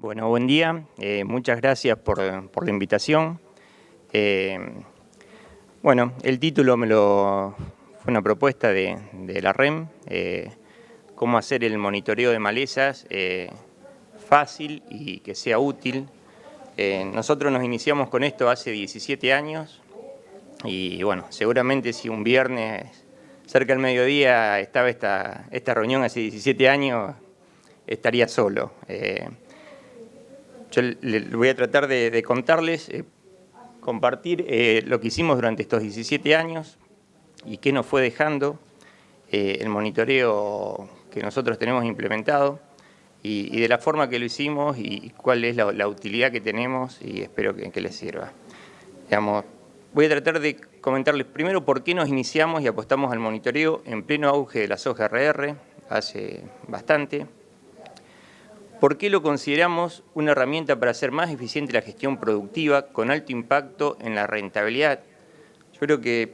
Bueno, buen día. Muchas gracias por la invitación. Bueno, el título fue una propuesta de la REM, cómo hacer el monitoreo de malezas fácil y que sea útil. Nosotros nos iniciamos con esto hace 17 años y bueno, seguramente si un viernes cerca del mediodía estaba esta reunión hace 17 años, estaría solo. Yo le voy a tratar de contarles, compartir lo que hicimos durante estos 17 años y qué nos fue dejando el monitoreo que nosotros tenemos implementado y de la forma que lo hicimos y cuál es la utilidad que tenemos y espero que les sirva. Digamos, voy a tratar de comentarles primero por qué nos iniciamos y apostamos al monitoreo en pleno auge de la soja RR hace bastante. ¿Por qué lo consideramos una herramienta para hacer más eficiente la gestión productiva con alto impacto en la rentabilidad? Yo creo que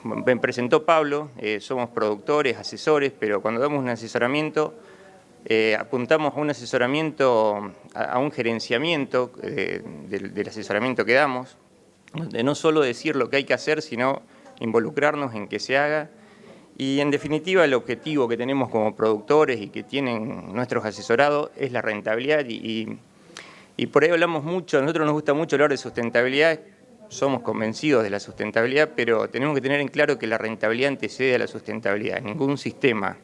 me presentó Pablo, somos productores, asesores, pero cuando damos un asesoramiento, apuntamos a un asesoramiento, a un gerenciamiento del asesoramiento que damos, de no solo decir lo que hay que hacer, sino involucrarnos en que se haga. Y en definitiva el objetivo que tenemos como productores y que tienen nuestros asesorados es la rentabilidad y por ahí hablamos mucho, a nosotros nos gusta mucho hablar de sustentabilidad, somos convencidos de la sustentabilidad, pero tenemos que tener en claro que la rentabilidad antecede a la sustentabilidad. Ningún sistema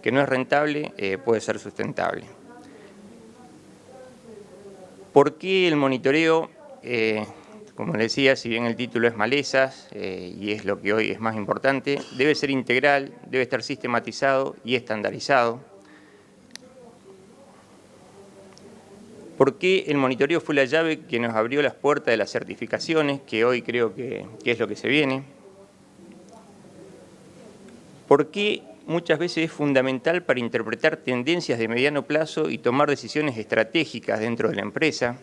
que no es rentable puede ser sustentable. ¿Por qué el monitoreo? Como les decía, si bien el título es malezas, y es lo que hoy es más importante, debe ser integral, debe estar sistematizado y estandarizado. ¿Por qué el monitoreo fue la llave que nos abrió las puertas de las certificaciones, que hoy creo que es lo que se viene? ¿Por qué muchas veces es fundamental para interpretar tendencias de mediano plazo y tomar decisiones estratégicas dentro de la empresa?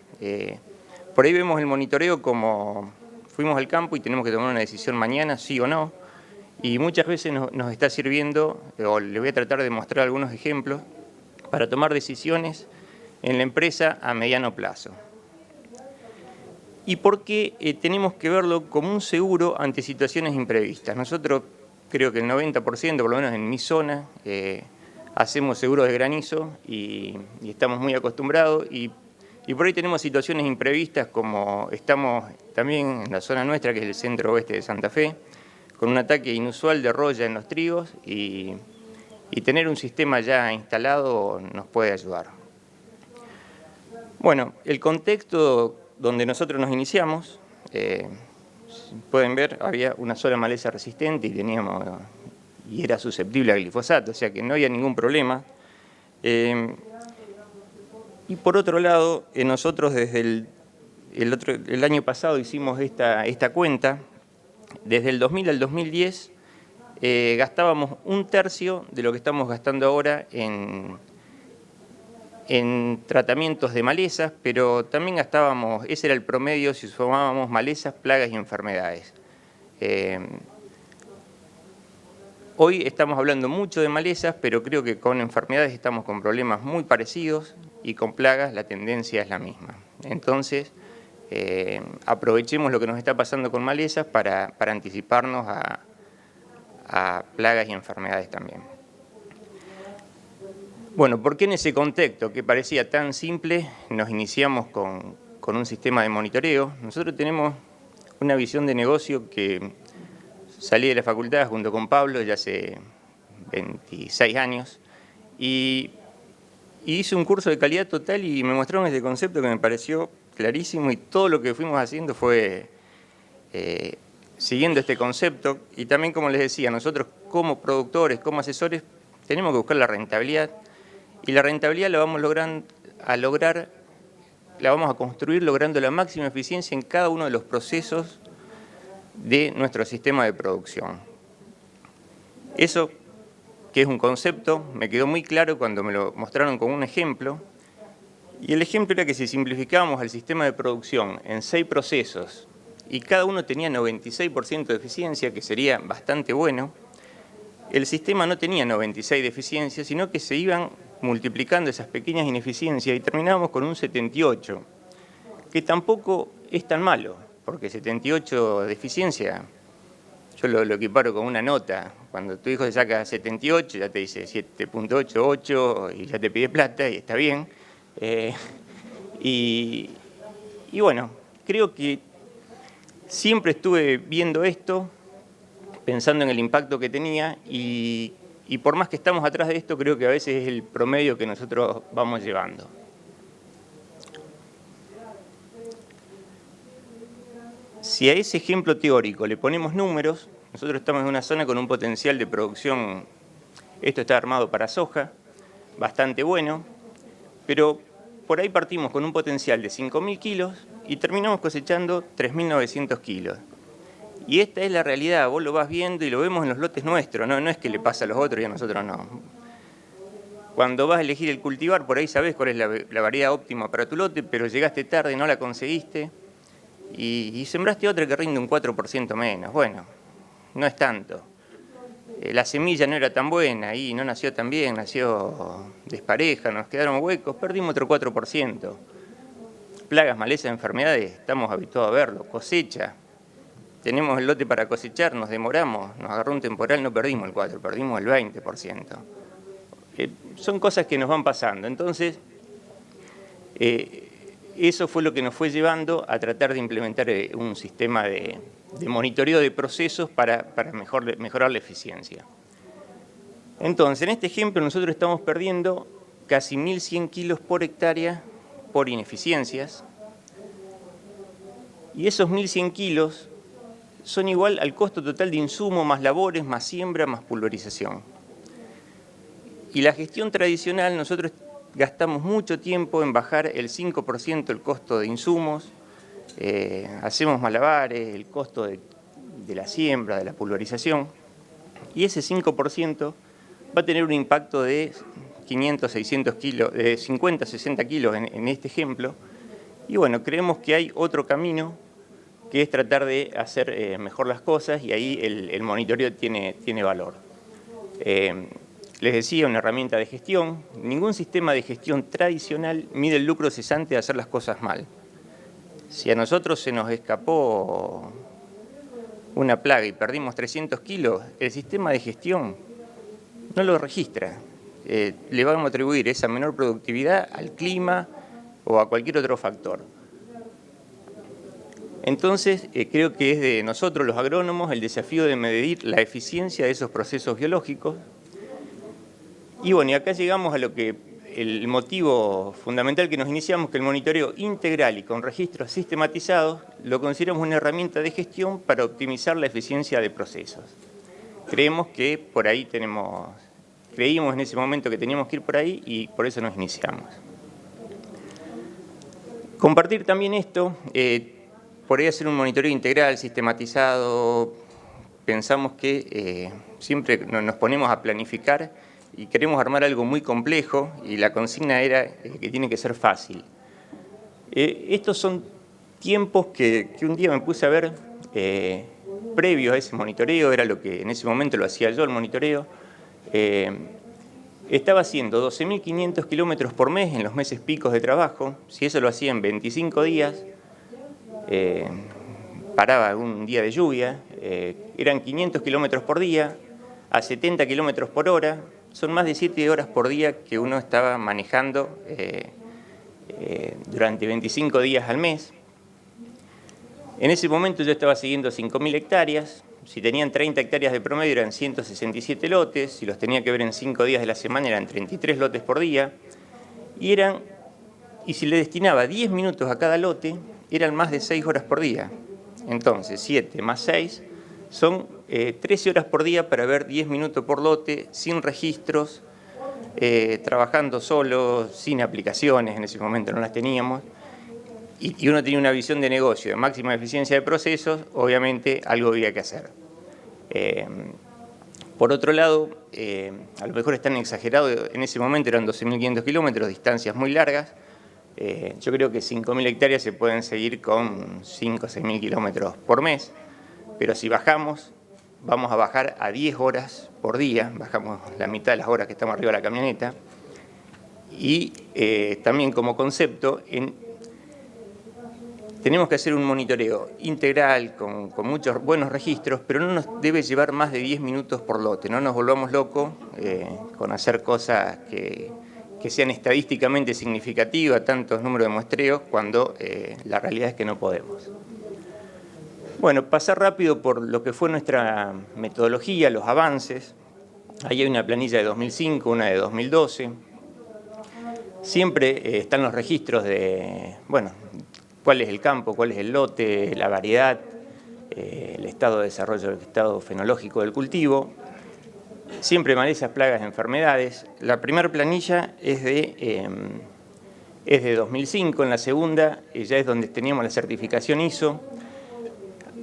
Por ahí vemos el monitoreo como fuimos al campo y tenemos que tomar una decisión mañana, sí o no, y muchas veces nos está sirviendo, o les voy a tratar de mostrar algunos ejemplos, para tomar decisiones en la empresa a mediano plazo. ¿Y por qué tenemos que verlo como un seguro ante situaciones imprevistas? Nosotros, creo que el 90%, por lo menos en mi zona, hacemos seguros de granizo y estamos muy acostumbrados y por ahí tenemos situaciones imprevistas como estamos también en la zona nuestra, que es el centro oeste de Santa Fe, con un ataque inusual de roya en los trigos y tener un sistema ya instalado nos puede ayudar. Bueno, el contexto donde nosotros nos iniciamos, pueden ver, había una sola maleza resistente y era susceptible a glifosato, o sea que no había ningún problema. Y por otro lado, nosotros desde el año pasado hicimos esta cuenta. Desde el 2000 al 2010 gastábamos un tercio de lo que estamos gastando ahora en tratamientos de malezas, pero también gastábamos, ese era el promedio si sumábamos malezas, plagas y enfermedades. Hoy estamos hablando mucho de malezas, pero creo que con enfermedades estamos con problemas muy parecidos y con plagas la tendencia es la misma. Entonces, aprovechemos lo que nos está pasando con malezas para anticiparnos a plagas y enfermedades también. Bueno, ¿por qué en ese contexto que parecía tan simple nos iniciamos con un sistema de monitoreo? Nosotros tenemos una visión de negocio que salí de la facultad junto con Pablo ya hace 26 años y hice un curso de calidad total y me mostraron este concepto que me pareció clarísimo y todo lo que fuimos haciendo fue siguiendo este concepto y también, como les decía, nosotros como productores, como asesores, tenemos que buscar la rentabilidad y la rentabilidad la vamos a construir logrando la máxima eficiencia en cada uno de los procesos de nuestro sistema de producción. Eso, que es un concepto, me quedó muy claro cuando me lo mostraron con un ejemplo. Y el ejemplo era que si simplificábamos el sistema de producción en 6 procesos y cada uno tenía 96% de eficiencia, que sería bastante bueno, el sistema no tenía 96 de eficiencia, sino que se iban multiplicando esas pequeñas ineficiencias y terminamos con un 78, que tampoco es tan malo, porque 78 de eficiencia, yo lo equiparo con una nota. Cuando tu hijo se saca 78, ya te dice 7.88 y ya te pide plata y está bien. Y bueno, creo que siempre estuve viendo esto, pensando en el impacto que tenía y por más que estamos atrás de esto, creo que a veces es el promedio que nosotros vamos llevando. Si a ese ejemplo teórico le ponemos números, nosotros estamos en una zona con un potencial de producción, esto está armado para soja, bastante bueno, pero por ahí partimos con un potencial de 5.000 kilos y terminamos cosechando 3.900 kilos. Y esta es la realidad, vos lo vas viendo y lo vemos en los lotes nuestros, no es que le pasa a los otros y a nosotros no. Cuando vas a elegir el cultivar, por ahí sabés cuál es la variedad óptima para tu lote, pero llegaste tarde y no la conseguiste y sembraste otra que rinde un 4% menos. Bueno, no es tanto. La semilla no era tan buena y no nació tan bien, nació despareja, nos quedaron huecos, perdimos otro 4%. Plagas, malezas, enfermedades, estamos habituados a verlo. Cosecha, tenemos el lote para cosechar, nos demoramos, nos agarró un temporal, no perdimos el 4%, perdimos el 20%. Son cosas que nos van pasando. Entonces, eso fue lo que nos fue llevando a tratar de implementar un sistema de monitoreo de procesos para mejorar la eficiencia. Entonces, en este ejemplo nosotros estamos perdiendo casi 1.100 kilos por hectárea por ineficiencias y esos 1.100 kilos son igual al costo total de insumo más labores, más siembra, más pulverización. Y la gestión tradicional, nosotros gastamos mucho tiempo en bajar el 5% el costo de insumos, hacemos malabares, el costo de la siembra, de la pulverización, y ese 5% va a tener un impacto de 500, 600 kilos, de 50, 60 kilos en este ejemplo, y bueno, creemos que hay otro camino que es tratar de hacer mejor las cosas y ahí el monitoreo tiene valor. Les decía, una herramienta de gestión. Ningún sistema de gestión tradicional mide el lucro cesante de hacer las cosas mal. Si a nosotros se nos escapó una plaga y perdimos 300 kilos, el sistema de gestión no lo registra. Le vamos a atribuir esa menor productividad al clima o a cualquier otro factor. Entonces, creo que es de nosotros los agrónomos el desafío de medir la eficiencia de esos procesos biológicos. Y bueno, y acá llegamos a lo que el motivo fundamental que nos iniciamos, que el monitoreo integral y con registros sistematizados lo consideramos una herramienta de gestión para optimizar la eficiencia de procesos. Creemos que por ahí creímos en ese momento que teníamos que ir por ahí y por eso nos iniciamos. Compartir también esto, por ahí hacer un monitoreo integral, sistematizado, pensamos que siempre nos ponemos a planificar y queremos armar algo muy complejo y la consigna era que tiene que ser fácil. Estos son tiempos que un día me puse a ver previos a ese monitoreo, era lo que en ese momento lo hacía yo, el monitoreo. Estaba haciendo 12.500 kilómetros por mes en los meses picos de trabajo. Si eso lo hacía en 25 días, paraba un día de lluvia, eran 500 kilómetros por día, a 70 kilómetros por hora, son más de 7 horas por día que uno estaba manejando durante 25 días al mes. En ese momento yo estaba siguiendo 5.000 hectáreas, si tenían 30 hectáreas de promedio eran 167 lotes, si los tenía que ver en 5 días de la semana eran 33 lotes por día, y si le destinaba 10 minutos a cada lote, eran más de 6 horas por día. Entonces, 7 más 6 son 13 horas por día para ver 10 minutos por lote, sin registros, trabajando solo, sin aplicaciones, en ese momento no las teníamos, y uno tenía una visión de negocio de máxima eficiencia de procesos, obviamente algo había que hacer. Por otro lado, a lo mejor están exagerados, en ese momento eran 12.500 kilómetros, distancias muy largas. Yo creo que 5.000 hectáreas se pueden seguir con 5 o 6.000 kilómetros por mes, pero si bajamos, vamos a bajar a 10 horas por día, bajamos la mitad de las horas que estamos arriba de la camioneta, Y también como concepto, tenemos que hacer un monitoreo integral con muchos buenos registros, pero no nos debe llevar más de 10 minutos por lote. No nos volvamos locos con hacer cosas que sean estadísticamente significativas, tantos números de muestreos, cuando la realidad es que no podemos. Bueno, pasar rápido por lo que fue nuestra metodología, los avances. Ahí hay una planilla de 2005, una de 2012. Siempre están los registros de, bueno, cuál es el campo, cuál es el lote, la variedad, el estado de desarrollo, el estado fenológico del cultivo. Siempre malezas, plagas, enfermedades. La primera planilla es de 2005, en la segunda ya es donde teníamos la certificación ISO.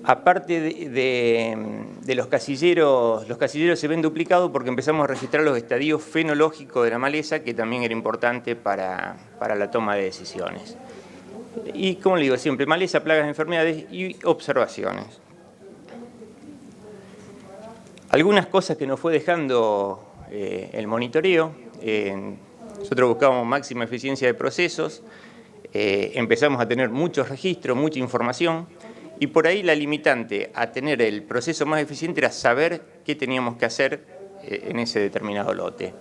Aparte de los casilleros se ven duplicados porque empezamos a registrar los estadios fenológicos de la maleza, que también era importante para la toma de decisiones. Y como le digo siempre, maleza, plagas, enfermedades y observaciones. Algunas cosas que nos fue dejando el monitoreo. Nosotros buscábamos máxima eficiencia de procesos, empezamos a tener muchos registros, mucha información, y por ahí la limitante a tener el proceso más eficiente era saber qué teníamos que hacer en ese determinado lote.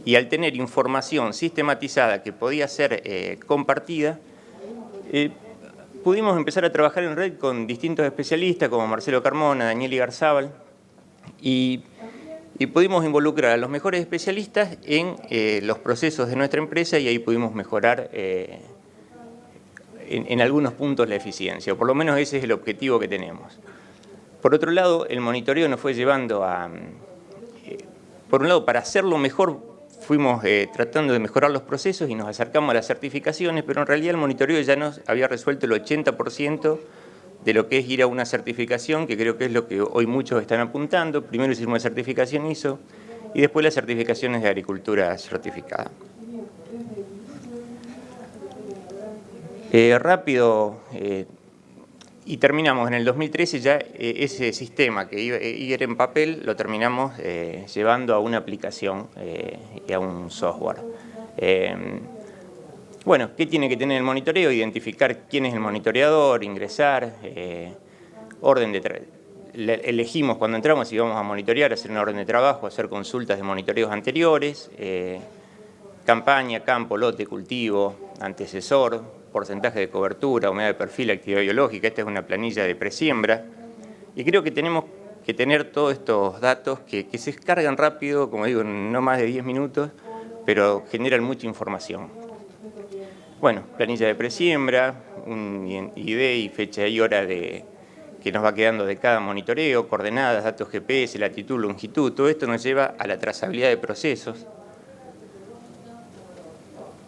Y al tener información sistematizada que podía ser compartida, pudimos empezar a trabajar en red con distintos especialistas como Marcelo Carmona, Daniel Igarzábal, y pudimos involucrar a los mejores especialistas en los procesos de nuestra empresa, y ahí pudimos mejorar en algunos puntos la eficiencia, o por lo menos ese es el objetivo que tenemos. Por otro lado, el monitoreo nos fue llevando a, por un lado, para hacerlo mejor, fuimos tratando de mejorar los procesos y nos acercamos a las certificaciones, pero en realidad el monitoreo ya nos había resuelto el 80% de lo que es ir a una certificación, que creo que es lo que hoy muchos están apuntando. Primero hicimos la certificación ISO y después las certificaciones de agricultura certificada. Rápido, y terminamos en el 2013 ya ese sistema que iba en papel, lo terminamos llevando a una aplicación y a un software. Bueno, ¿qué tiene que tener el monitoreo? Identificar quién es el monitoreador, ingresar, orden de elegimos cuando entramos si vamos a monitorear, hacer una orden de trabajo, hacer consultas de monitoreos anteriores, campaña, campo, lote, cultivo, antecesor, porcentaje de cobertura, humedad de perfil, actividad biológica. Esta es una planilla de presiembra. Y creo que tenemos que tener todos estos datos que se descargan rápido, como digo, no más de 10 minutos, pero generan mucha información. Bueno, planilla de presiembra, un ID y fecha y hora que nos va quedando de cada monitoreo, coordenadas, datos GPS, latitud, longitud. Todo esto nos lleva a la trazabilidad de procesos.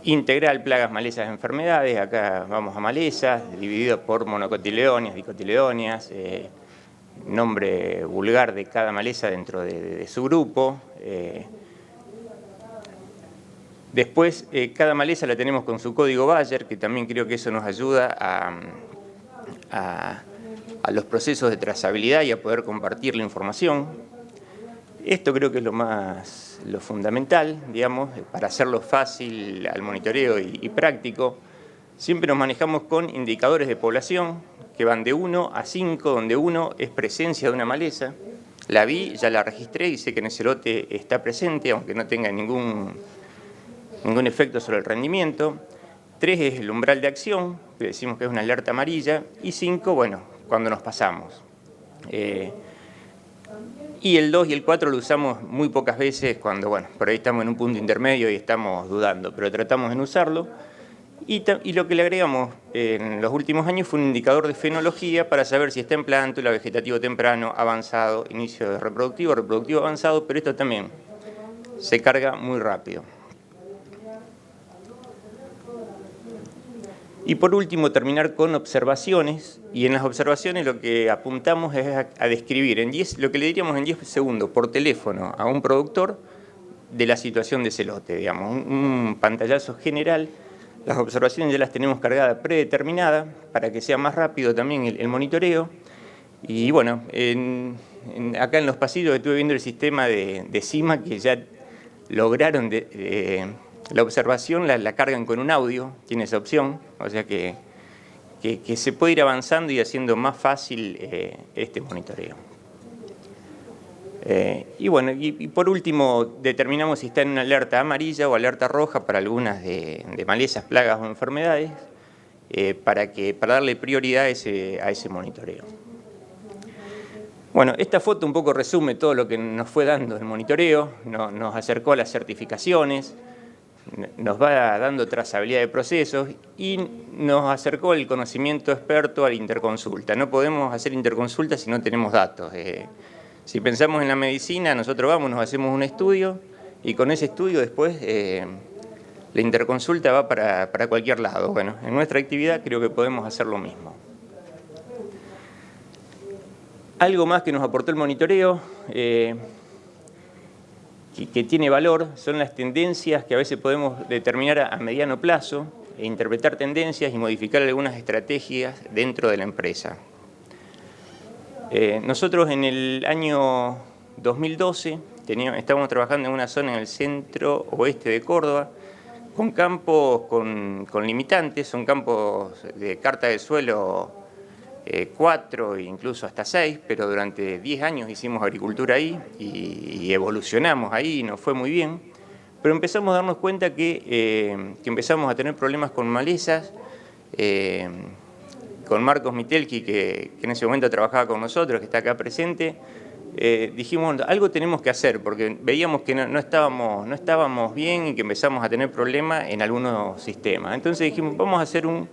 Integral, plagas, malezas, enfermedades. Acá vamos a malezas, dividido por monocotiledóneas, dicotiledóneas, nombre vulgar de cada maleza dentro de su grupo. Después, cada maleza la tenemos con su código Bayer, que también creo que eso nos ayuda a los procesos de trazabilidad y a poder compartir la información. Esto creo que es lo fundamental, digamos, para hacerlo fácil al monitoreo y práctico. Siempre nos manejamos con indicadores de población que van de 1 a 5, donde 1 es presencia de una maleza. La vi, ya la registré y sé que en ese lote está presente, aunque no tenga ningún efecto sobre el rendimiento. 3 es el umbral de acción, que decimos que es una alerta amarilla. Y 5, bueno, cuando nos pasamos. Y el 2 y el 4 lo usamos muy pocas veces cuando, bueno, por ahí estamos en un punto intermedio y estamos dudando, pero tratamos de no usarlo. Y lo que le agregamos en los últimos años fue un indicador de fenología para saber si está en plántula, vegetativo temprano, avanzado, inicio de reproductivo avanzado, pero esto también se carga muy rápido. Y por último, terminar con observaciones, y en las observaciones lo que apuntamos es a describir lo que le diríamos en 10 segundos por teléfono a un productor de la situación de ese lote, digamos, un pantallazo general. Las observaciones ya las tenemos cargadas predeterminadas para que sea más rápido también el monitoreo. Y bueno, acá en los pasillos estuve viendo el sistema de CIMA que ya lograron La observación la cargan con un audio, tiene esa opción, o sea que se puede ir avanzando y haciendo más fácil este monitoreo. Y bueno, y por último determinamos si está en una alerta amarilla o alerta roja para algunas de malezas, plagas o enfermedades, para darle prioridad a ese monitoreo. Bueno, esta foto un poco resume todo lo que nos fue dando el monitoreo, nos acercó a las certificaciones, nos va dando trazabilidad de procesos y nos acercó el conocimiento experto a la interconsulta. No podemos hacer interconsulta si no tenemos datos. Si pensamos en la medicina, nosotros vamos, nos hacemos un estudio y con ese estudio después la interconsulta va para cualquier lado. Bueno, en nuestra actividad creo que podemos hacer lo mismo. Algo más que nos aportó el monitoreo, que tiene valor, son las tendencias que a veces podemos determinar a mediano plazo, e interpretar tendencias y modificar algunas estrategias dentro de la empresa. Nosotros en el año 2012 estábamos trabajando en una zona en el centro oeste de Córdoba, con campos con limitantes, son campos de carta de suelo 4 e incluso hasta 6, pero durante 10 años hicimos agricultura ahí y evolucionamos ahí y nos fue muy bien. Pero empezamos a darnos cuenta que empezamos a tener problemas con malezas, con Marcos Mitelki, que en ese momento trabajaba con nosotros, que está acá presente, dijimos, algo tenemos que hacer, porque veíamos que no estábamos bien y que empezamos a tener problemas en algunos sistemas. Entonces dijimos, vamos a hacer un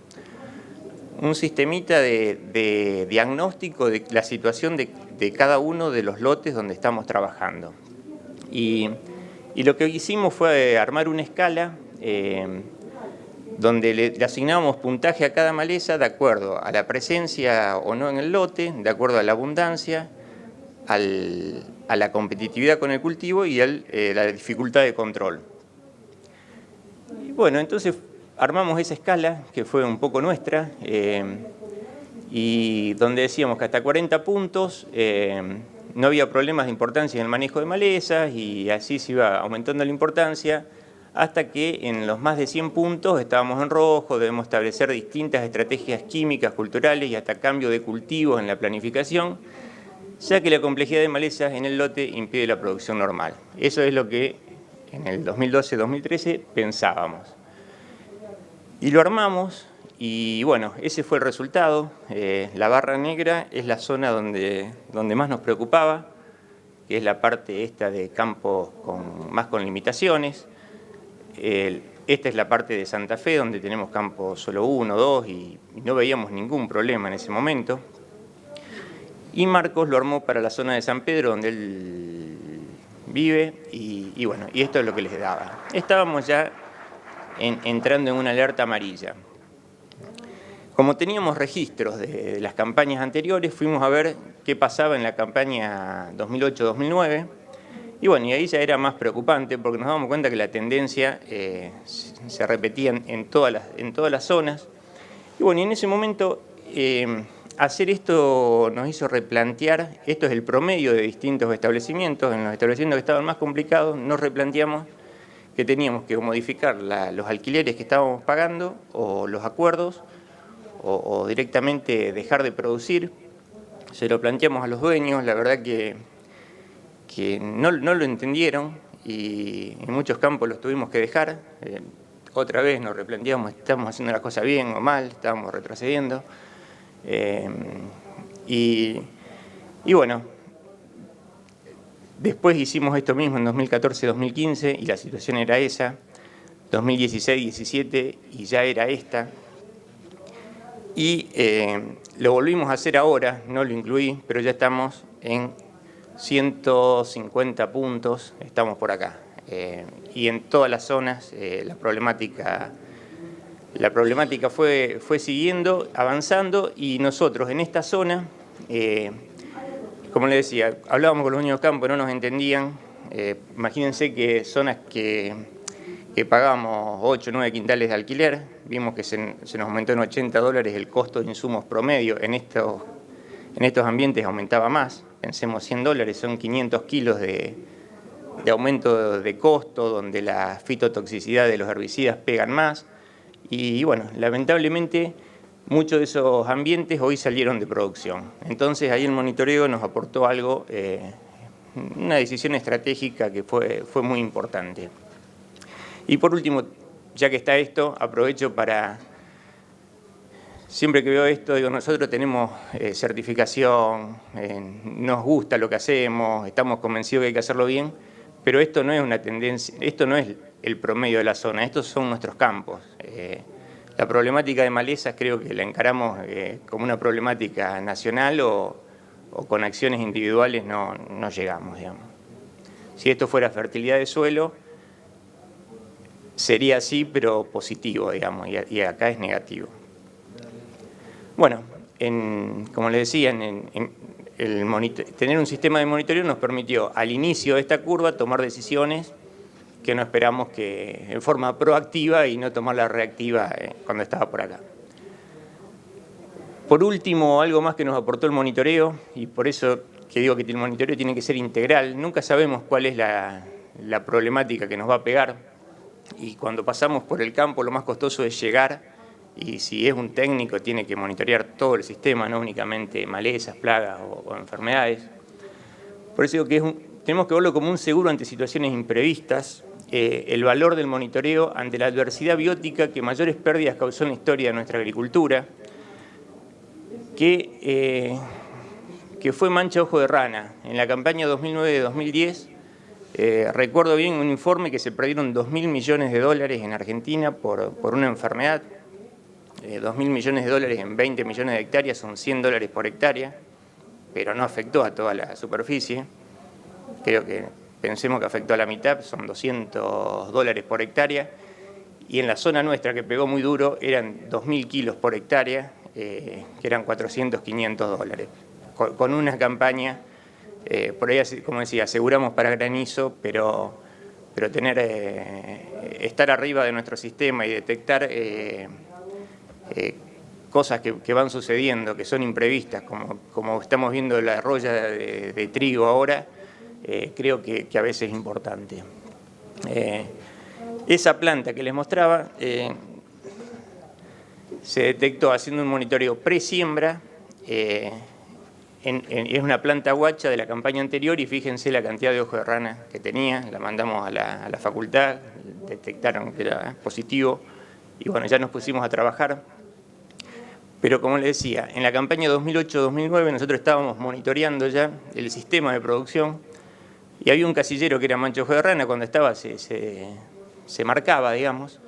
sistemita de diagnóstico de la situación de cada uno de los lotes donde estamos trabajando. Y lo que hicimos fue armar una escala donde le asignábamos puntaje a cada maleza de acuerdo a la presencia o no en el lote, de acuerdo a la abundancia, a la competitividad con el cultivo y la dificultad de control. Y bueno, entonces armamos esa escala, que fue un poco nuestra, y donde decíamos que hasta 40 puntos no había problemas de importancia en el manejo de malezas y así se iba aumentando la importancia, hasta que en los más de 100 puntos estábamos en rojo, debemos establecer distintas estrategias químicas, culturales y hasta cambio de cultivos en la planificación, ya que la complejidad de malezas en el lote impide la producción normal. Eso es lo que en el 2012-2013 pensábamos. Y lo armamos y bueno, ese fue el resultado. La barra negra es la zona donde más nos preocupaba, que es la parte esta de campos más con limitaciones. Esta es la parte de Santa Fe, donde tenemos campos solo 1, 2 y no veíamos ningún problema en ese momento. Y Marcos lo armó para la zona de San Pedro, donde él vive y bueno, y esto es lo que les daba. Estábamos ya entrando en una alerta amarilla. Como teníamos registros de las campañas anteriores, fuimos a ver qué pasaba en la campaña 2008-2009. Y bueno, y ahí ya era más preocupante porque nos damos cuenta que la tendencia se repetía en todas las zonas. Y bueno, y en ese momento hacer esto nos hizo replantear, esto es el promedio de distintos establecimientos, en los establecimientos que estaban más complicados nos replanteamos que teníamos que modificar los alquileres que estábamos pagando o los acuerdos o directamente dejar de producir. Se lo planteamos a los dueños, la verdad que no lo entendieron y en muchos campos los tuvimos que dejar. Otra vez nos replanteamos, ¿estamos haciendo las cosas bien o mal? ¿Estábamos retrocediendo? Y bueno, después hicimos esto mismo en 2014-2015 y la situación era esa, 2016-17 y ya era esta. Y lo volvimos a hacer ahora, no lo incluí, pero ya estamos en 150 puntos, estamos por acá. Y en todas las zonas la problemática fue siguiendo, avanzando y nosotros en esta zona, como les decía, hablábamos con los dueños de campo, no nos entendían. Imagínense que zonas que pagábamos 8 o 9 quintales de alquiler, vimos que se nos aumentó en $80 el costo de insumos promedio, en estos ambientes aumentaba más, pensemos $100, son 500 kilos de aumento de costo, donde la fitotoxicidad de los herbicidas pegan más. Y bueno, lamentablemente muchos de esos ambientes hoy salieron de producción. Entonces ahí el monitoreo nos aportó algo, una decisión estratégica que fue muy importante. Y por último, ya que está esto, aprovecho para... Siempre que veo esto, digo, nosotros tenemos certificación, nos gusta lo que hacemos, estamos convencidos que hay que hacerlo bien, pero esto no es una tendencia, esto no es el promedio de la zona, estos son nuestros campos. La problemática de malezas creo que la encaramos como una problemática nacional o con acciones individuales no llegamos, digamos. Si esto fuera fertilidad de suelo, sería así, pero positivo, digamos, y acá es negativo. Bueno, como les decía, tener un sistema de monitoreo nos permitió al inicio de esta curva tomar decisiones que no esperamos que en forma proactiva y no tomarla reactiva cuando estaba por acá. Por último, algo más que nos aportó el monitoreo, y por eso que digo que el monitoreo tiene que ser integral. Nunca sabemos cuál es la problemática que nos va a pegar, y cuando pasamos por el campo lo más costoso es llegar, y si es un técnico tiene que monitorear todo el sistema, no únicamente malezas, plagas o enfermedades. Por eso digo que tenemos que verlo como un seguro ante situaciones imprevistas, el valor del monitoreo ante la adversidad biótica que mayores pérdidas causó en la historia de nuestra agricultura, que fue mancha ojo de rana. En la campaña 2009-2010, recuerdo bien un informe que se perdieron 2.000 millones de dólares en Argentina por una enfermedad. 2.000 millones de dólares en 20 millones de hectáreas son $100 por hectárea, pero no afectó a toda la superficie. Creo que pensemos que afectó a la mitad, son $200 por hectárea. Y en la zona nuestra, que pegó muy duro, eran 2.000 kilos por hectárea, que eran 400, 500 dólares. Con una campaña, por ahí, como decía, aseguramos para granizo, pero estar arriba de nuestro sistema y detectar cosas que van sucediendo, que son imprevistas, como estamos viendo la roya de trigo ahora, creo que a veces es importante. Esa planta que les mostraba se detectó haciendo un monitoreo pre-siembra, es una planta guacha de la campaña anterior, y fíjense la cantidad de ojo de rana que tenía. La mandamos a la facultad, detectaron que era positivo, y bueno, ya nos pusimos a trabajar. Pero como les decía, en la campaña 2008-2009 nosotros estábamos monitoreando ya el sistema de producción, y había un casillero que era mancha ojo de rana, cuando estaba se marcaba, digamos,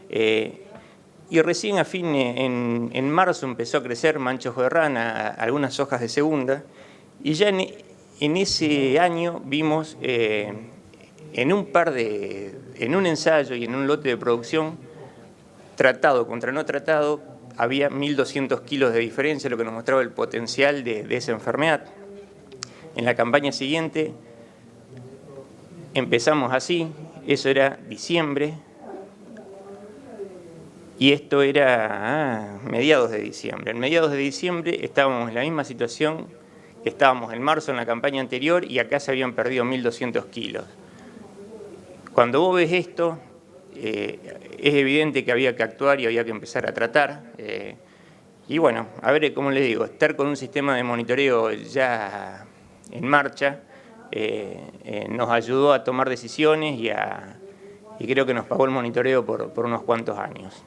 y recién en marzo empezó a crecer mancha ojo de rana, algunas hojas de segunda, y ya en ese año vimos en un ensayo y en un lote de producción, tratado contra no tratado, había 1.200 kilos de diferencia, lo que nos mostraba el potencial de esa enfermedad. En la campaña siguiente empezamos así, eso era diciembre, y esto era mediados de diciembre. En mediados de diciembre estábamos en la misma situación que estábamos en marzo en la campaña anterior, y acá se habían perdido 1.200 kilos. Cuando vos ves esto, es evidente que había que actuar y había que empezar a tratar. Y bueno, a ver, como les digo, estar con un sistema de monitoreo ya en marcha nos ayudó a tomar decisiones y creo que nos pagó el monitoreo por unos cuantos años.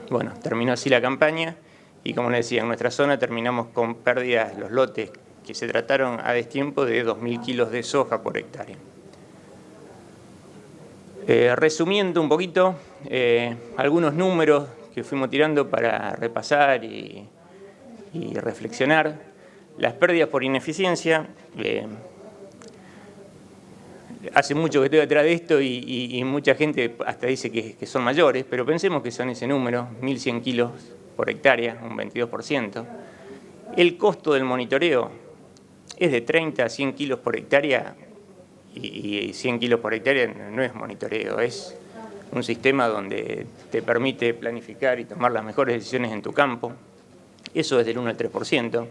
Bueno, terminó así la campaña, y como les decía, en nuestra zona terminamos con pérdidas, los lotes que se trataron a destiempo, de 2.000 kilos de soja por hectárea. Resumiendo un poquito, algunos números que fuimos tirando para repasar y reflexionar. Las pérdidas por ineficiencia, hace mucho que estoy detrás de esto y mucha gente hasta dice que son mayores, pero pensemos que son ese número, 1.100 kilos por hectárea, un 22%. El costo del monitoreo es de 30 a 100 kilos por hectárea, y 100 kilos por hectárea no es monitoreo, es un sistema donde te permite planificar y tomar las mejores decisiones en tu campo. Eso es del 1 al 3%.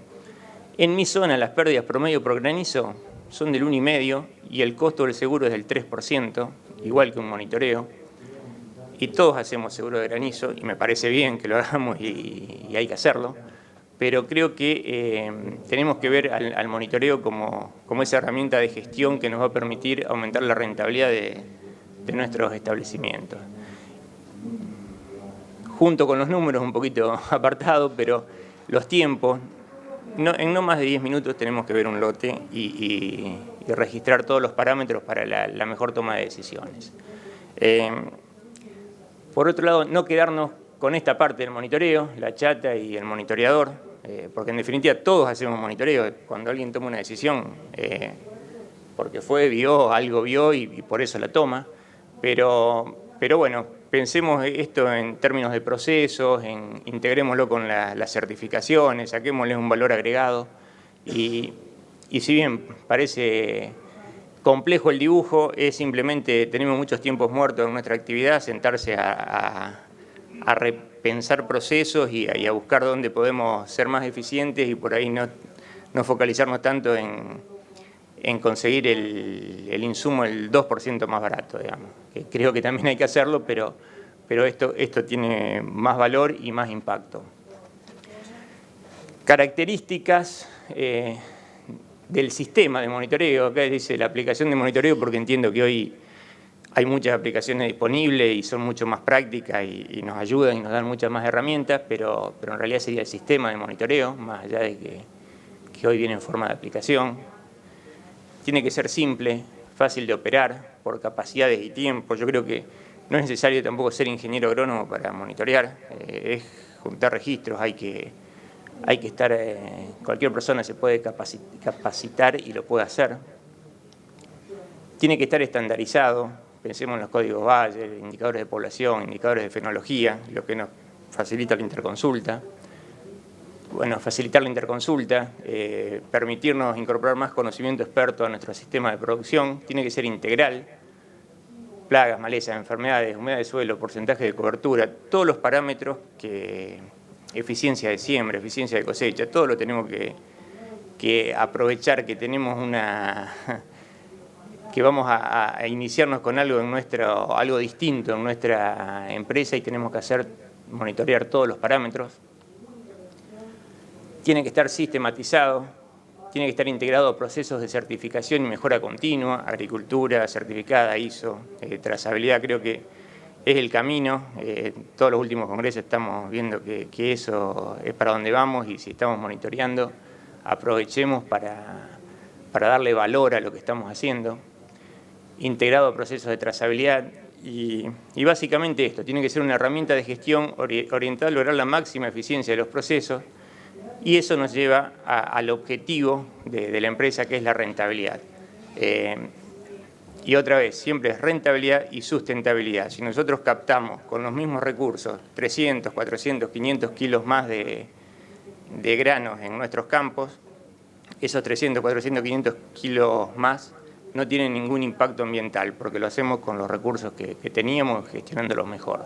En mi zona las pérdidas promedio por granizo son del 1,5% y el costo del seguro es del 3%, igual que un monitoreo. Y todos hacemos seguro de granizo, y me parece bien que lo hagamos y hay que hacerlo, pero creo que tenemos que ver al monitoreo como esa herramienta de gestión que nos va a permitir aumentar la rentabilidad de nuestros establecimientos. Junto con los números, un poquito apartado, pero los tiempos, en no más de 10 minutos tenemos que ver un lote y registrar todos los parámetros para la mejor toma de decisiones. Por otro lado, no quedarnos con esta parte del monitoreo, la chata y el monitoreador, porque en definitiva todos hacemos monitoreo. Cuando alguien toma una decisión, porque algo vio y por eso la toma, pero bueno, pensemos esto en términos de procesos, integrémoslo con las certificaciones, saquémosle un valor agregado y si bien parece complejo el dibujo, es simplemente, tenemos muchos tiempos muertos en nuestra actividad, sentarse a repensar procesos y a buscar dónde podemos ser más eficientes y por ahí no focalizarnos tanto en conseguir el insumo el 2% más barato, digamos. Que creo que también hay que hacerlo, pero esto tiene más valor y más impacto. Características del sistema de monitoreo. Acá dice la aplicación de monitoreo porque entiendo que hoy hay muchas aplicaciones disponibles y son mucho más prácticas y nos ayudan y nos dan muchas más herramientas, pero en realidad sería el sistema de monitoreo, más allá de que hoy viene en forma de aplicación. Tiene que ser simple, fácil de operar, por capacidades y tiempo. Yo creo que no es necesario tampoco ser ingeniero agrónomo para monitorear, es juntar registros, hay que estar, cualquier persona se puede capacitar y lo puede hacer. Tiene que estar estandarizado, pensemos en los códigos Bayer, indicadores de población, indicadores de fenología, lo que nos facilita la interconsulta. Bueno, facilitar la interconsulta, permitirnos incorporar más conocimiento experto a nuestro sistema de producción, tiene que ser integral, plagas, malezas, enfermedades, humedad de suelo, porcentaje de cobertura, todos los parámetros eficiencia de siembra, eficiencia de cosecha, todo lo tenemos que aprovechar, que tenemos que vamos a iniciarnos con algo distinto en nuestra empresa y tenemos que monitorear todos los parámetros. Tiene que estar sistematizado, tiene que estar integrado a procesos de certificación y mejora continua, agricultura certificada, ISO, trazabilidad, creo que es el camino. Todos los últimos congresos estamos viendo que eso es para donde vamos y si estamos monitoreando, aprovechemos para darle valor a lo que estamos haciendo. Integrado a procesos de trazabilidad y básicamente esto, tiene que ser una herramienta de gestión orientada a lograr la máxima eficiencia de los procesos y eso nos lleva al objetivo de la empresa, que es la rentabilidad. Y otra vez, siempre es rentabilidad y sustentabilidad. Si nosotros captamos con los mismos recursos 300, 400, 500 kilos más de granos en nuestros campos, esos 300, 400, 500 kilos más no tienen ningún impacto ambiental porque lo hacemos con los recursos que teníamos, gestionándolos mejor.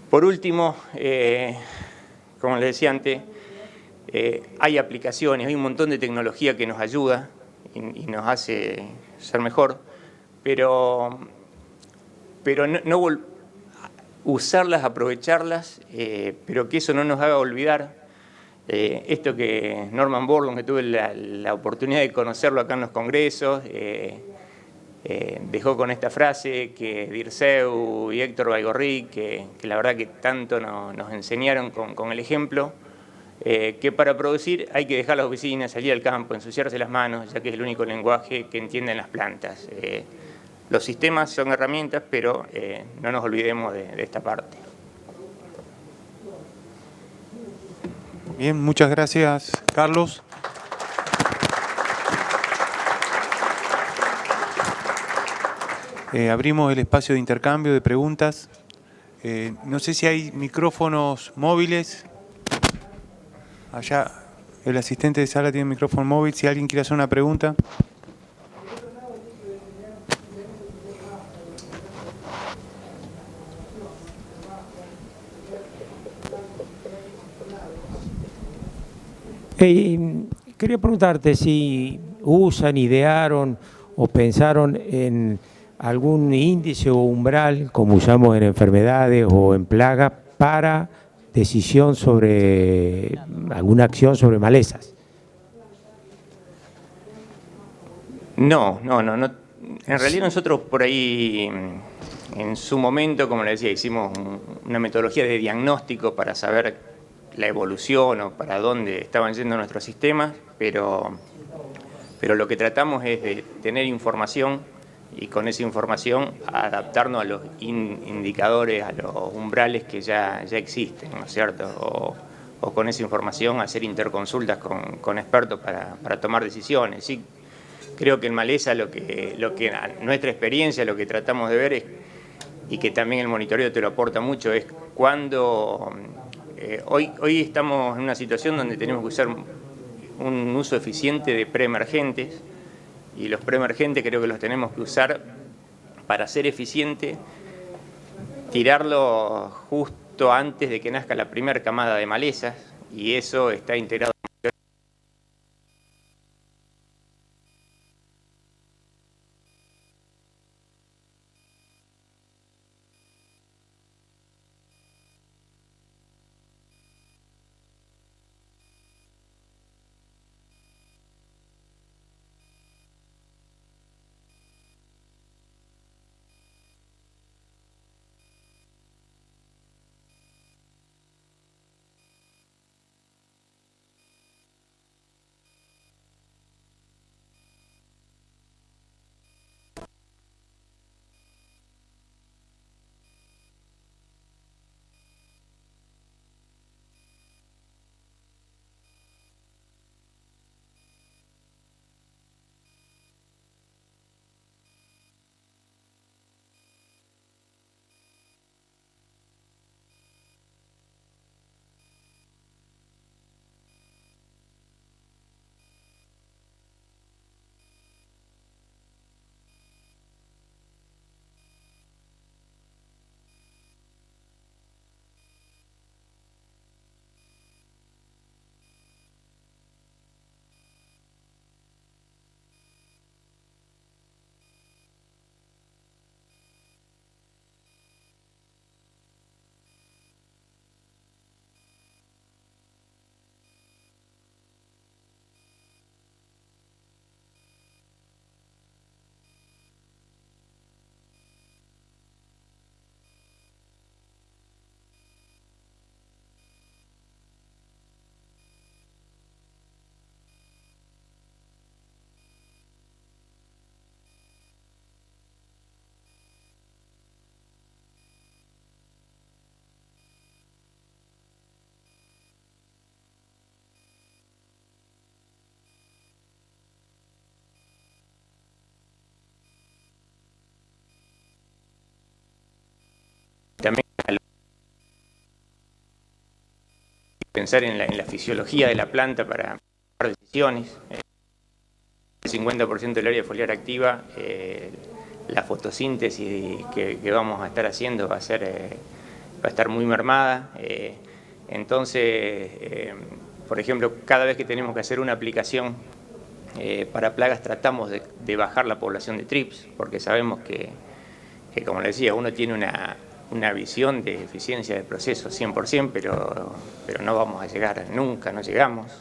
Por último, como les decía antes, hay aplicaciones, hay un montón de tecnología que nos ayuda y nos hace ser mejor, pero no usarlas, aprovecharlas, pero que eso no nos haga olvidar esto que Norman Borlaug, que tuve la oportunidad de conocerlo acá en los congresos, dejó con esta frase que Dirceu y Héctor Baigorri, que la verdad que tanto nos enseñaron con el ejemplo, que para producir hay que dejar las oficinas, salir al campo, ensuciarse las manos, ya que es el único lenguaje que entienden las plantas. Los sistemas son herramientas, pero no nos olvidemos de esta parte. Bien, muchas gracias, Carlos. Abrimos el espacio de intercambio de preguntas. No sé si hay micrófonos móviles. Allá el asistente de sala tiene micrófono móvil. Si alguien quiere hacer una pregunta. Quería preguntarte si usan, idearon o pensaron en algún índice o umbral, como usamos en enfermedades o en plagas, para decisión sobre alguna acción sobre malezas? No. En realidad nosotros por ahí, en su momento, como le decía, hicimos una metodología de diagnóstico para saber la evolución o para dónde estaban yendo nuestros sistemas, pero lo que tratamos es de tener información y con esa información adaptarnos a los indicadores, a los umbrales que ya existen, ¿no es cierto? O con esa información hacer interconsultas con expertos para tomar decisiones. Sí, creo que en maleza lo que nuestra experiencia, lo que tratamos de ver es, y que también el monitoreo te lo aporta mucho, es cuando hoy estamos en una situación donde tenemos que usar un uso eficiente de preemergentes, y los preemergentes creo que los tenemos que usar para ser eficiente, tirarlo justo antes de que nazca la primera camada de malezas, y eso está integrado. También pensar en la fisiología de la planta para tomar decisiones. El 50% del área foliar activa, la fotosíntesis que vamos a estar haciendo va a estar muy mermada. Entonces, por ejemplo, cada vez que tenemos que hacer una aplicación para plagas, tratamos de bajar la población de trips, porque sabemos que como le decía, uno tiene una visión de eficiencia del proceso 100%, pero no vamos a llegar nunca, no llegamos,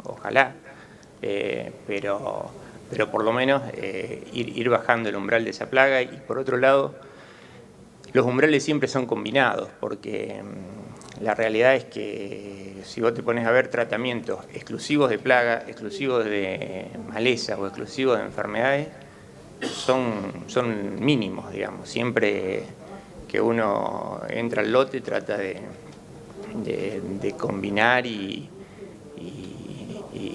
ojalá, pero por lo menos ir bajando el umbral de esa plaga. Y por otro lado, los umbrales siempre son combinados, porque la realidad es que si vos te pones a ver tratamientos exclusivos de plaga, exclusivos de maleza o exclusivos de enfermedades, son mínimos, digamos. Siempre que uno entra al lote trata de combinar y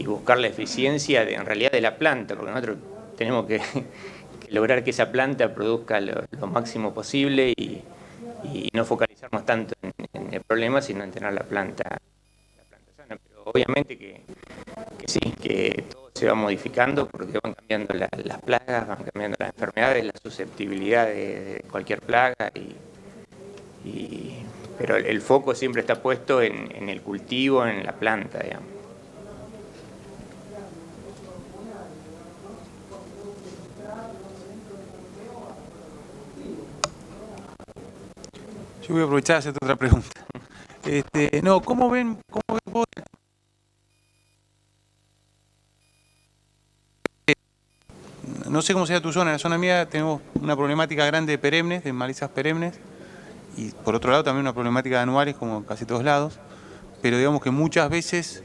buscar la eficiencia en realidad de la planta, porque nosotros tenemos que lograr que esa planta produzca lo máximo posible y no focalizarnos tanto en el problema, sino en tener la planta sana. Pero obviamente que sí, que todo se va modificando porque van cambiando las plagas, van cambiando las enfermedades, la susceptibilidad de cualquier plaga, pero el foco siempre está puesto en el cultivo, en la planta, digamos. Yo voy a aprovechar de hacerte otra pregunta. No, ¿cómo ven vos? No sé cómo sea tu zona, en la zona mía tenemos una problemática grande de perennes, de malezas perennes, y por otro lado también una problemática de anuales, como en casi todos lados, pero digamos que muchas veces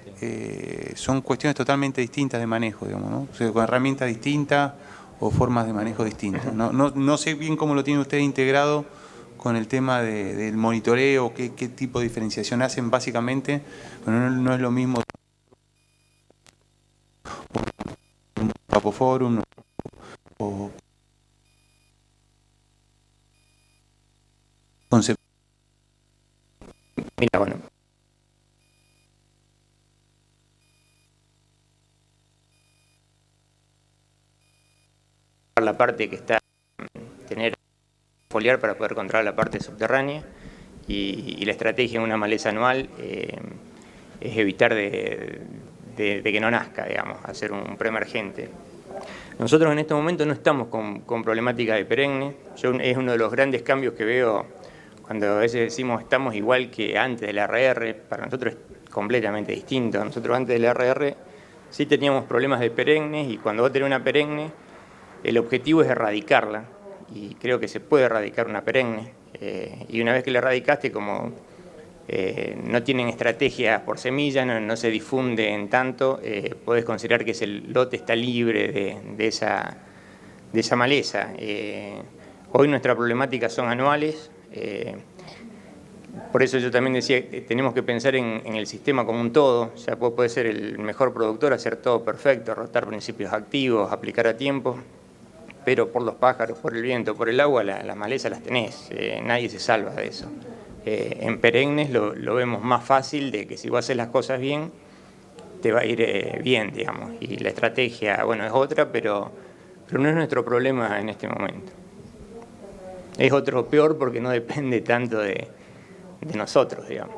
son cuestiones totalmente distintas de manejo, digamos, ¿no? O sea, con herramientas distintas o formas de manejo distintas. No sé bien cómo lo tiene usted integrado con el tema del monitoreo, qué tipo de diferenciación hacen básicamente, pero no es lo mismo un Papoforum o concepto. Mira, bueno, la parte que está tener foliar para poder controlar la parte subterránea y la estrategia en una maleza anual es evitar de que no nazca, digamos, hacer un preemergente. Nosotros en este momento no estamos con problemática de perenne. Es uno de los grandes cambios que veo cuando a veces decimos estamos igual que antes del RR. Para nosotros es completamente distinto. Nosotros antes del RR sí teníamos problemas de perennes y cuando vos tenés una perenne, el objetivo es erradicarla. Y creo que se puede erradicar una perenne. Y una vez que la erradicaste, como no tienen estrategias por semilla, no se difunden tanto, podés considerar que ese lote está libre de esa maleza. Hoy nuestra problemática son anuales, por eso yo también decía, tenemos que pensar en el sistema como un todo. O sea, vos podés ser el mejor productor, hacer todo perfecto, rotar principios activos, aplicar a tiempo, pero por los pájaros, por el viento, por el agua, las malezas las tenés, nadie se salva de eso. En perennes lo vemos más fácil de que si vos haces las cosas bien, te va a ir bien, digamos. Y la estrategia, bueno, es otra, pero no es nuestro problema en este momento. Es otro peor porque no depende tanto de nosotros, digamos.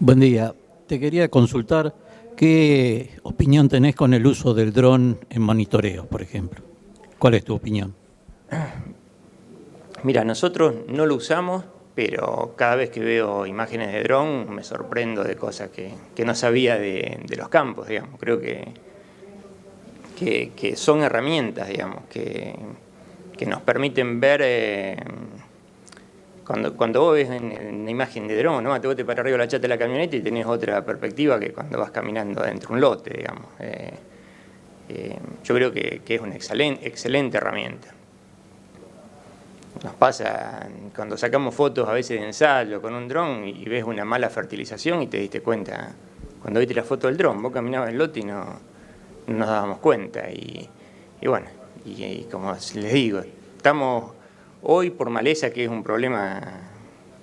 Buen día. Te quería consultar qué opinión tenés con el uso del dron en monitoreos, por ejemplo. ¿Cuál es tu opinión? Mira, nosotros no lo usamos, pero cada vez que veo imágenes de dron me sorprendo de cosas que no sabía de los campos, digamos. Creo que son herramientas, digamos, que nos permiten ver, cuando vos ves en una imagen de dron, ¿no? Te botes para arriba la chata de la camioneta y tenés otra perspectiva que cuando vas caminando dentro de un lote, digamos. Yo creo que es una excelente herramienta. Nos pasa cuando sacamos fotos a veces de ensayo con un dron y ves una mala fertilización y te diste cuenta, cuando viste la foto del dron, vos caminabas el lote y no nos dábamos cuenta. Y bueno, y como les digo, estamos hoy por maleza, que es un problema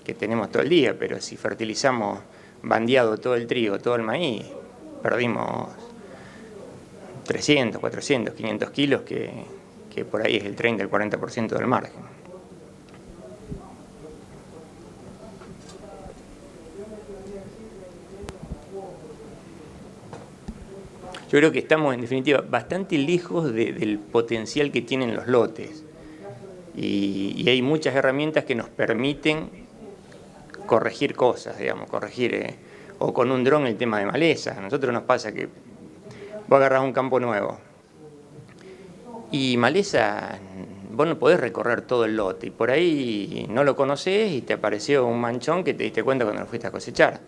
que tenemos todo el día, pero si fertilizamos bandeado todo el trigo, todo el maíz, perdimos 300, 400, 500 kilos, que por ahí es el 30, el 40% del margen. Yo creo que estamos, en definitiva, bastante lejos del potencial que tienen los lotes. Y hay muchas herramientas que nos permiten corregir cosas, digamos, o con un dron el tema de malezas. A nosotros nos pasa que vos agarrás un campo nuevo y maleza, vos no podés recorrer todo el lote y por ahí no lo conocés y te apareció un manchón que te diste cuenta cuando lo fuiste a cosechar.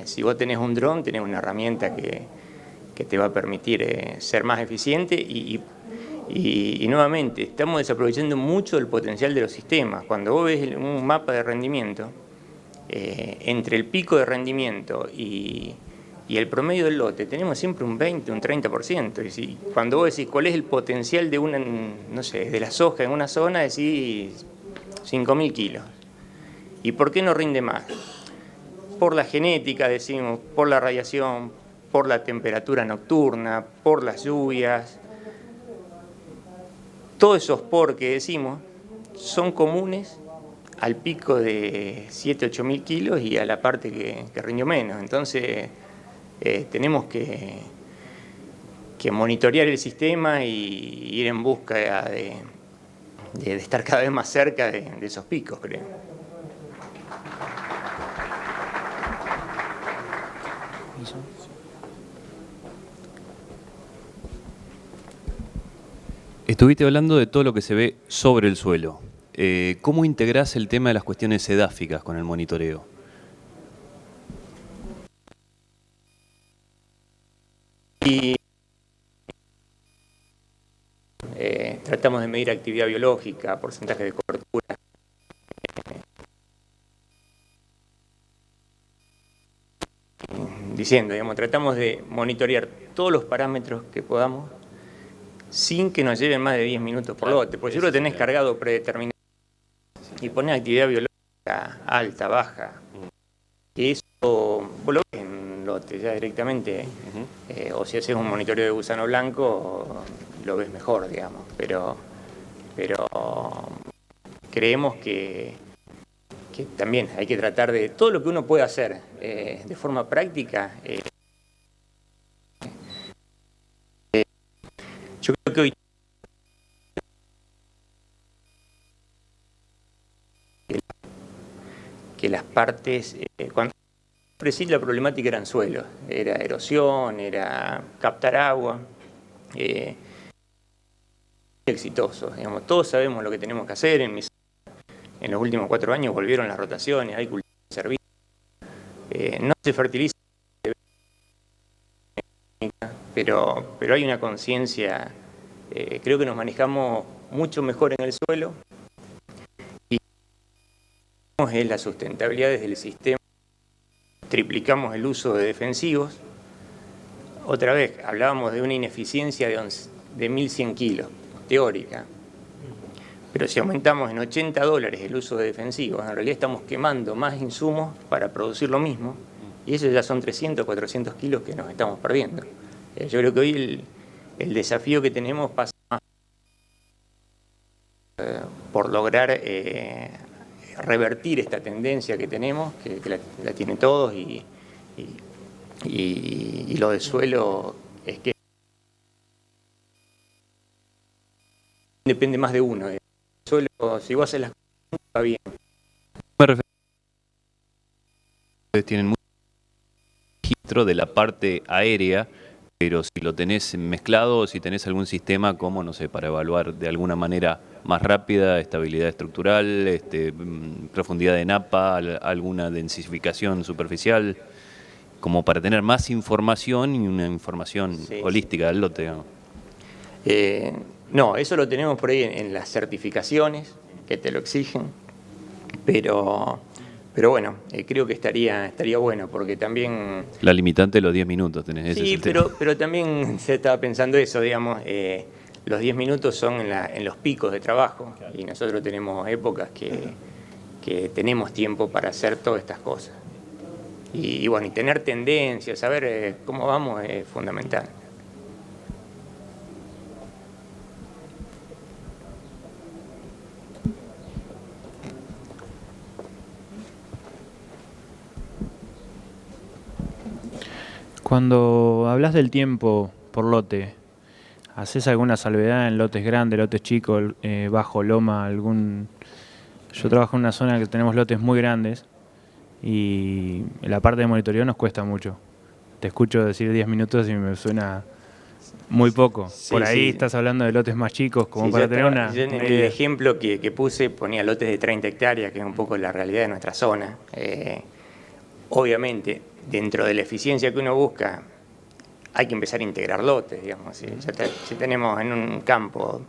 Si vos tenés un dron, tenés una herramienta que te va a permitir ser más eficiente y nuevamente estamos desaprovechando mucho del potencial de los sistemas. Cuando vos ves un mapa de rendimiento, entre el pico de rendimiento y el promedio del lote tenemos siempre un 20, un 30%. Y cuando vos decís cuál es el potencial de una, no sé, de la soja en una zona, decís 5.000 kilos. ¿Y por qué no rinde más? Por la genética, decimos, por la radiación, por la temperatura nocturna, por las lluvias. Todos esos por que decimos son comunes al pico de 7.000 a 8.000 kilos y a la parte que rindió menos. Entonces tenemos que monitorear el sistema y ir en busca de estar cada vez más cerca de esos picos, creo. Estuviste hablando de todo lo que se ve sobre el suelo. ¿Cómo integrás el tema de las cuestiones edáficas con el monitoreo? Y tratamos de medir actividad biológica, porcentaje de cobertura. Diciendo, digamos, tratamos de monitorear todos los parámetros que podamos sin que nos lleven más de 10 minutos por lote, porque si lo tenés cargado predeterminado y ponés actividad biológica alta, baja, que eso vos lo ves en lote ya directamente, o si haces un monitoreo de gusano blanco, lo ves mejor, digamos, pero creemos que también hay que tratar de todo lo que uno puede hacer de forma práctica. Yo creo que hoy que las partes, cuando ofrecí la problemática eran suelos, era erosión, era captar agua, exitosos, digamos, todos sabemos lo que tenemos que hacer. En los últimos 4 años volvieron las rotaciones, hay cultivo de servicio, no se fertiliza, pero hay una conciencia, creo que nos manejamos mucho mejor en el suelo y es la sustentabilidad desde el sistema, triplicamos el uso de defensivos. Otra vez, hablábamos de una ineficiencia de 1.100 kilos, teórica. Pero si aumentamos en $80 el uso de defensivos, en realidad estamos quemando más insumos para producir lo mismo, y eso ya son 300, 400 kilos que nos estamos perdiendo. Yo creo que hoy el desafío que tenemos pasa más por lograr revertir esta tendencia que tenemos, que la tienen todos, y lo del suelo es que depende más de uno. Suelo, si vos haces las cosas, va bien. Ustedes tienen mucho registro de la parte aérea, pero si lo tenés mezclado, si tenés algún sistema como, no sé, para evaluar de alguna manera más rápida, estabilidad estructural, profundidad de napa, alguna densificación superficial, como para tener más información y una información holística del lote, digamos. No, eso lo tenemos por ahí en las certificaciones que te lo exigen, pero bueno, creo que estaría bueno, porque también... La limitante de los 10 minutos tenés. Sí, ese es el pero también se estaba pensando eso, digamos, los 10 minutos son en los picos de trabajo, y nosotros tenemos épocas que tenemos tiempo para hacer todas estas cosas. Y bueno, y tener tendencias, saber cómo vamos es fundamental. Cuando hablas del tiempo por lote, ¿haces alguna salvedad en lotes grandes, lotes chicos, bajo loma, algún...? Yo trabajo en una zona que tenemos lotes muy grandes y la parte de monitoreo nos cuesta mucho. Te escucho decir 10 minutos y me suena muy poco. Sí, por ahí sí. estás hablando de lotes más chicos, como Sí, para tener una... yo en el ejemplo que puse ponía lotes de 30 hectáreas, que es un poco la realidad de nuestra zona. Obviamente, dentro de la eficiencia que uno busca, hay que empezar a integrar lotes, digamos. Si tenemos en un campo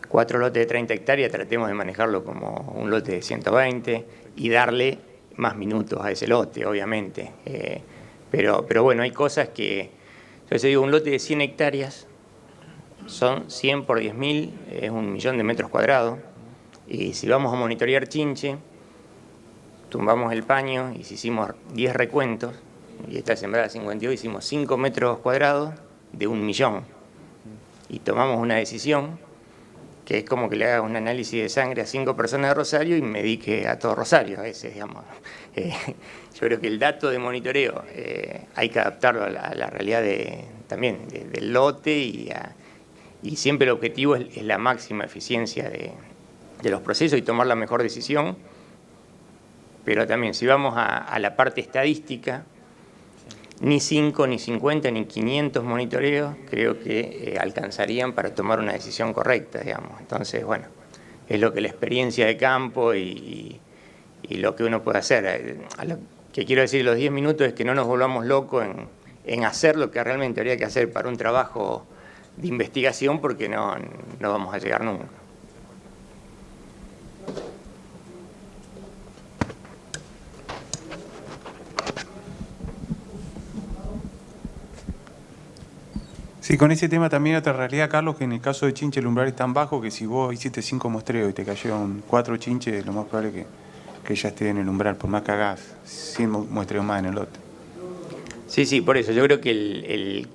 4 lotes de 30 hectáreas, tratemos de manejarlo como un lote de 120 y darle más minutos a ese lote, obviamente. Pero bueno, hay cosas que... Yo digo, un lote de 100 hectáreas son 100 por 10.000, es 1.000.000 de metros cuadrados. Y si vamos a monitorear chinche, tumbamos el paño y si hicimos 10 recuentos, y esta sembrada 52 hicimos 5 metros cuadrados de 1.000.000. Y tomamos una decisión, que es como que le haga un análisis de sangre a 5 personas de Rosario y me dedique a todo Rosario a veces, digamos. Yo creo que el dato de monitoreo hay que adaptarlo a la realidad también del lote y siempre el objetivo es la máxima eficiencia de los procesos y tomar la mejor decisión. Pero también si vamos a la parte estadística, ni 5, ni 50, ni 500 monitoreos creo que alcanzarían para tomar una decisión correcta, digamos. Entonces, bueno, es lo que la experiencia de campo y lo que uno puede hacer. Lo que quiero decir los 10 minutos es que no nos volvamos locos en hacer lo que realmente habría que hacer para un trabajo de investigación, porque no vamos a llegar nunca. Sí, con ese tema también otra realidad, Carlos, que en el caso de chinche el umbral es tan bajo que si vos hiciste 5 muestreos y te cayeron 4 chinches, lo más probable es que ya esté en el umbral, por más que hagas 100 muestreos más en el lote. Sí, por eso yo creo que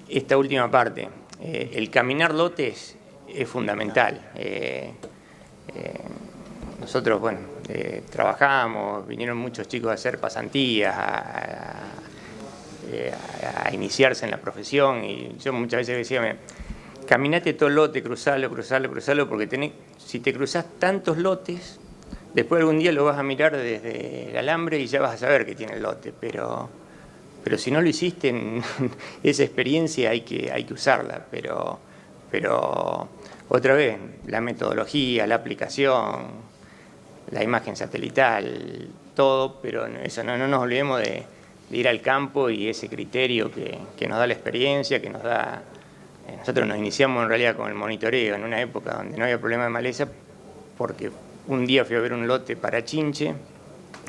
esta última parte, el caminar lotes es fundamental. Nosotros, bueno, trabajamos, vinieron muchos chicos a hacer pasantías, a iniciarse en la profesión, y yo muchas veces decía, caminate todo el lote, cruzalo, porque si te cruzás tantos lotes, después algún día lo vas a mirar desde el alambre y ya vas a saber que tiene el lote, pero si no lo hiciste, esa experiencia hay que usarla, pero otra vez, la metodología, la aplicación, la imagen satelital, todo, pero eso no nos olvidemos de ir al campo y ese criterio que nos da la experiencia, que nos da... Nosotros nos iniciamos en realidad con el monitoreo en una época donde no había problema de maleza, porque un día fui a ver un lote para chinche,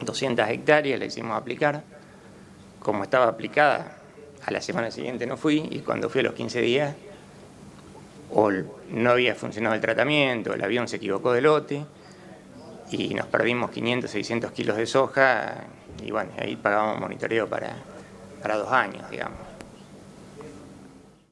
200 hectáreas, la hicimos aplicar. Como estaba aplicada, a la semana siguiente no fui, y cuando fui a los 15 días, o no había funcionado el tratamiento, el avión se equivocó de lote, y nos perdimos 500, 600 kilos de soja, y bueno, ahí pagábamos monitoreo para 2 años, digamos.